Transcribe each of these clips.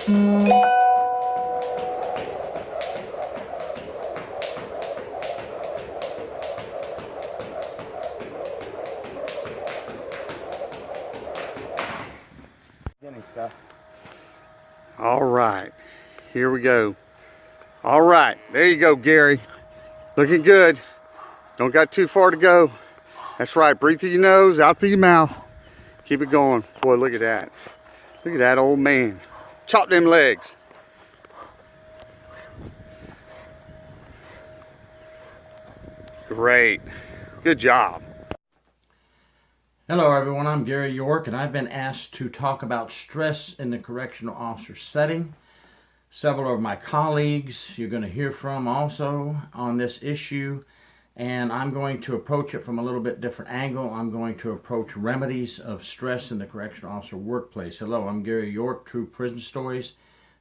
All right, here we go. All right, there you go, Gary. Looking good. Don't got too far to go. That's right, breathe through your nose, out through your mouth. Keep it going. Boy, look at that. Look at that old man. Chop them legs. Great. Good job. Hello everyone, I'm Gary York, and I've been asked to talk about stress in the correctional officer setting. Several of my colleagues you're going to hear from also on this issue, and I'm going to approach it from a little bit different angle. I'm going to approach remedies of stress in the correctional officer workplace. Hello, I'm Gary York, True Prison Stories.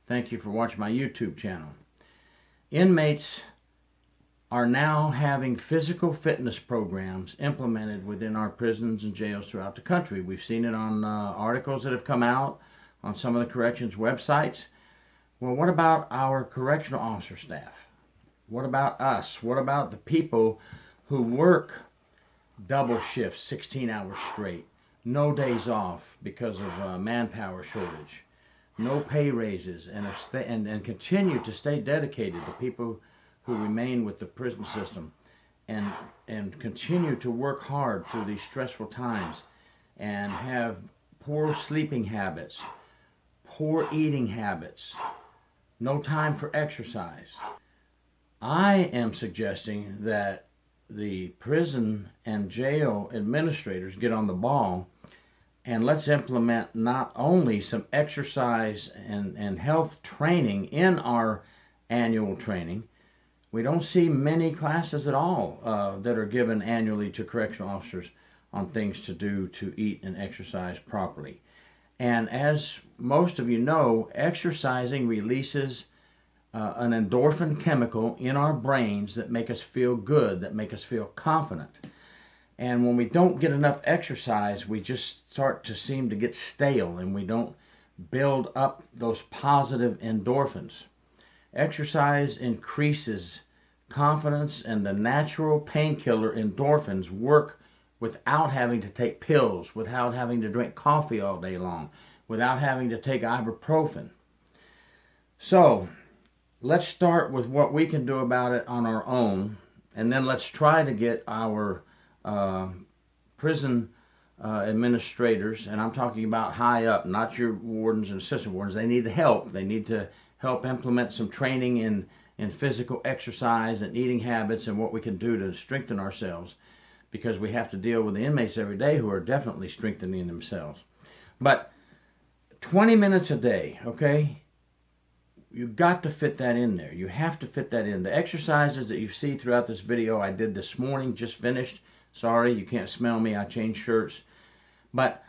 Thank you for watching my YouTube channel. Inmates are now having physical fitness programs implemented within our prisons and jails throughout the country. We've seen it on articles that have come out on some of the corrections websites. Well, what about our correctional officer staff? What about us? What about the people who work double shifts, 16 hours straight, no days off because of manpower shortage, no pay raises, and continue to stay dedicated, the people who remain with the prison system and continue to work hard through these stressful times and have poor sleeping habits, poor eating habits, no time for exercise. I am suggesting that the prison and jail administrators get on the ball, and let's implement not only some exercise and health training in our annual training. We don't see many classes at all that are given annually to correctional officers on things to do to eat and exercise properly. And as most of you know, exercising releases an endorphin chemical in our brains that make us feel good, that make us feel confident. And when we don't get enough exercise, we just start to seem to get stale, and we don't build up those positive endorphins. Exercise increases confidence, and the natural painkiller endorphins work without having to take pills, without having to drink coffee all day long, without having to take ibuprofen. So let's start with what we can do about it on our own, and then let's try to get our prison administrators, and I'm talking about high up, not your wardens and assistant wardens. They need the help. They need to help implement some training in physical exercise and eating habits and what we can do to strengthen ourselves, because we have to deal with the inmates every day who are definitely strengthening themselves. But 20 minutes a day, okay? You've got to fit that in there. You have to fit that in. The exercises that you see throughout this video I did this morning, just finished. Sorry, you can't smell me. I changed shirts. But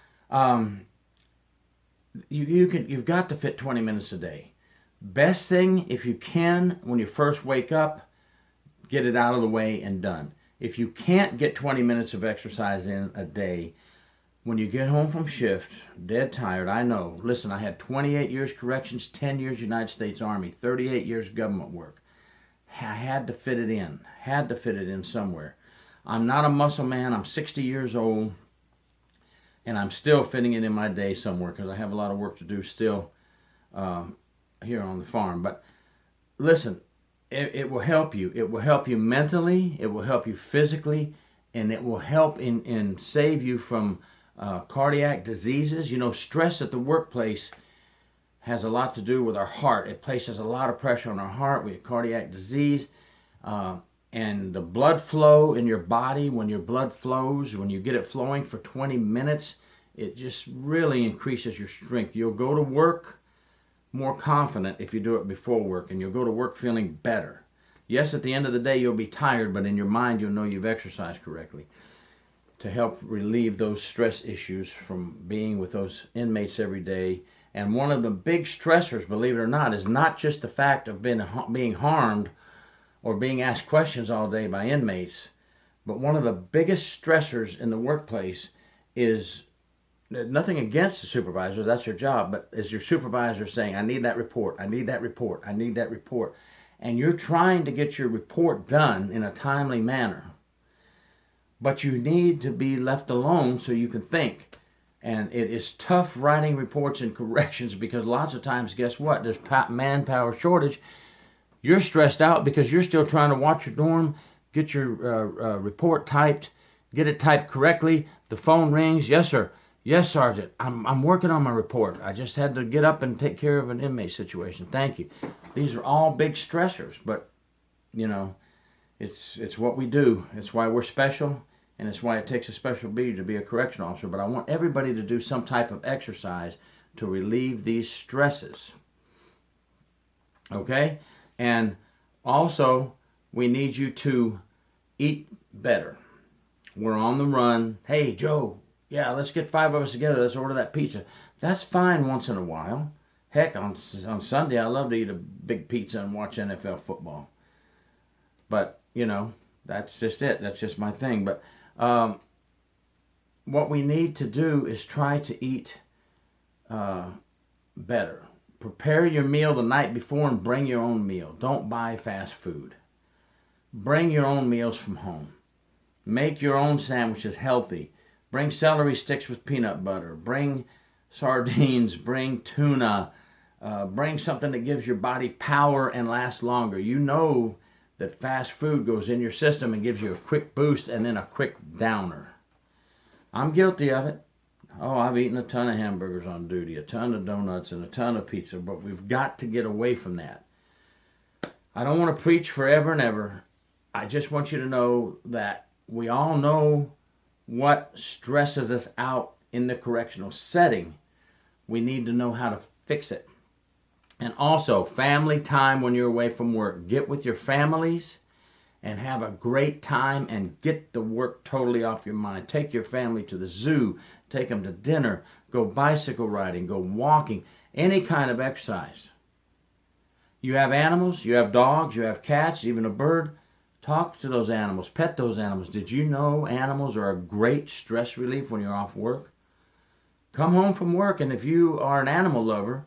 you've got to fit 20 minutes a day. Best thing, if you can, when you first wake up, get it out of the way and done. If you can't get 20 minutes of exercise in a day, when you get home from shift, dead tired, I know. Listen, I had 28 years corrections, 10 years United States Army, 38 years government work. I had to fit it in somewhere. I'm not a muscle man. I'm 60 years old, and I'm still fitting it in my day somewhere because I have a lot of work to do still here on the farm. But listen, it will help you. It will help you mentally, it will help you physically, and it will help in save you from cardiac diseases. You know, stress at the workplace has a lot to do with our heart. It places a lot of pressure on our heart. We have cardiac disease, and the blood flow in your body, when your blood flows, when you get it flowing for 20 minutes, it just really increases your strength. You'll go to work more confident if you do it before work, and you'll go to work feeling better. Yes, at the end of the day you'll be tired, but in your mind you'll know you've exercised correctly to help relieve those stress issues from being with those inmates every day. And one of the big stressors, believe it or not, is not just the fact of being harmed or being asked questions all day by inmates, but one of the biggest stressors in the workplace is nothing against the supervisor, that's your job, but is your supervisor saying, I need that report, I need that report, I need that report, and you're trying to get your report done in a timely manner, but you need to be left alone so you can think. And it is tough writing reports in corrections because lots of times, guess what, there's manpower shortage. You're stressed out because you're still trying to watch your dorm, get your report typed, get it typed correctly. The phone rings. Yes, sir. Yes, Sergeant. I'm working on my report. I just had to get up and take care of an inmate situation. Thank you. These are all big stressors, but, you know, it's what we do. It's why we're special, and it's why it takes a special breed to be a correctional officer. But I want everybody to do some type of exercise to relieve these stresses. Okay? And also, we need you to eat better. We're on the run. Hey, Joe, yeah, let's get 5 of us together. Let's order that pizza. That's fine once in a while. Heck, on Sunday, I love to eat a big pizza and watch NFL football. But, you know, that's just it. That's just my thing. But what we need to do is try to eat better. Prepare your meal the night before and bring your own meal. Don't buy fast food. Bring your own meals from home. Make your own sandwiches healthy. Bring celery sticks with peanut butter. Bring sardines. Bring tuna. Bring something that gives your body power and lasts longer. You know that fast food goes in your system and gives you a quick boost and then a quick downer. I'm guilty of it. Oh, I've eaten a ton of hamburgers on duty, a ton of donuts, and a ton of pizza, but we've got to get away from that. I don't want to preach forever and ever. I just want you to know that we all know what stresses us out in the correctional setting. We need to know how to fix it. And also, family time when you're away from work. Get with your families and have a great time and get the work totally off your mind. Take your family to the zoo. Take them to dinner. Go bicycle riding. Go walking. Any kind of exercise. You have animals. You have dogs. You have cats. Even a bird. Talk to those animals. Pet those animals. Did you know animals are a great stress relief when you're off work? Come home from work, and if you are an animal lover,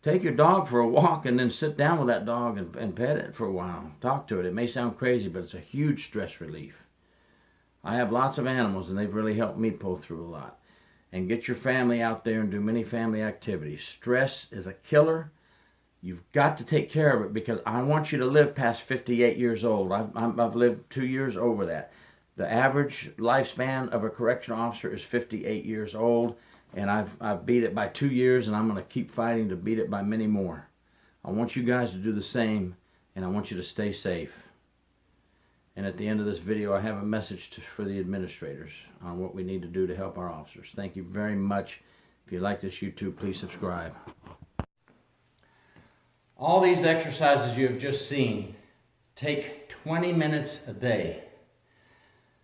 take your dog for a walk and then sit down with that dog and pet it for a while. Talk to it. It may sound crazy, but it's a huge stress relief. I have lots of animals, and they've really helped me pull through a lot. And get your family out there and do many family activities. Stress is a killer. You've got to take care of it because I want you to live past 58 years old. I've lived 2 years over that. The average lifespan of a correctional officer is 58 years old. And I've beat it by 2 years, and I'm going to keep fighting to beat it by many more. I want you guys to do the same, and I want you to stay safe. And at the end of this video, I have a message for the administrators on what we need to do to help our officers. Thank you very much. If you like this YouTube, please subscribe. All these exercises you have just seen take 20 minutes a day.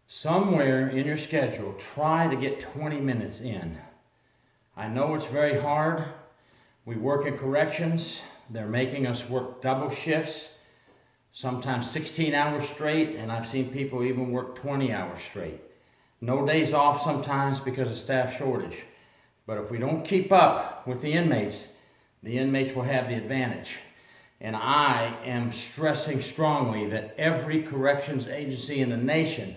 Somewhere in your schedule, try to get 20 minutes in. I know it's very hard. We work in corrections. They're making us work double shifts, sometimes 16 hours straight, and I've seen people even work 20 hours straight. No days off sometimes because of staff shortage. But if we don't keep up with the inmates will have the advantage. And I am stressing strongly that every corrections agency in the nation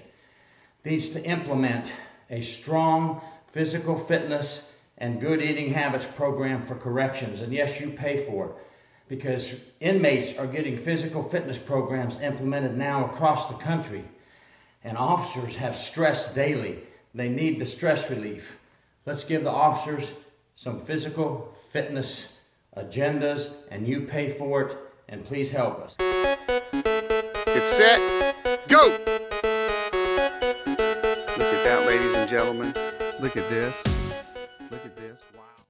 needs to implement a strong physical fitness and good eating habits program for corrections. And yes, you pay for it because inmates are getting physical fitness programs implemented now across the country. And officers have stress daily. They need the stress relief. Let's give the officers some physical fitness agendas, and you pay for it, and please help us. Get set, go! Look at that, ladies and gentlemen. Look at this.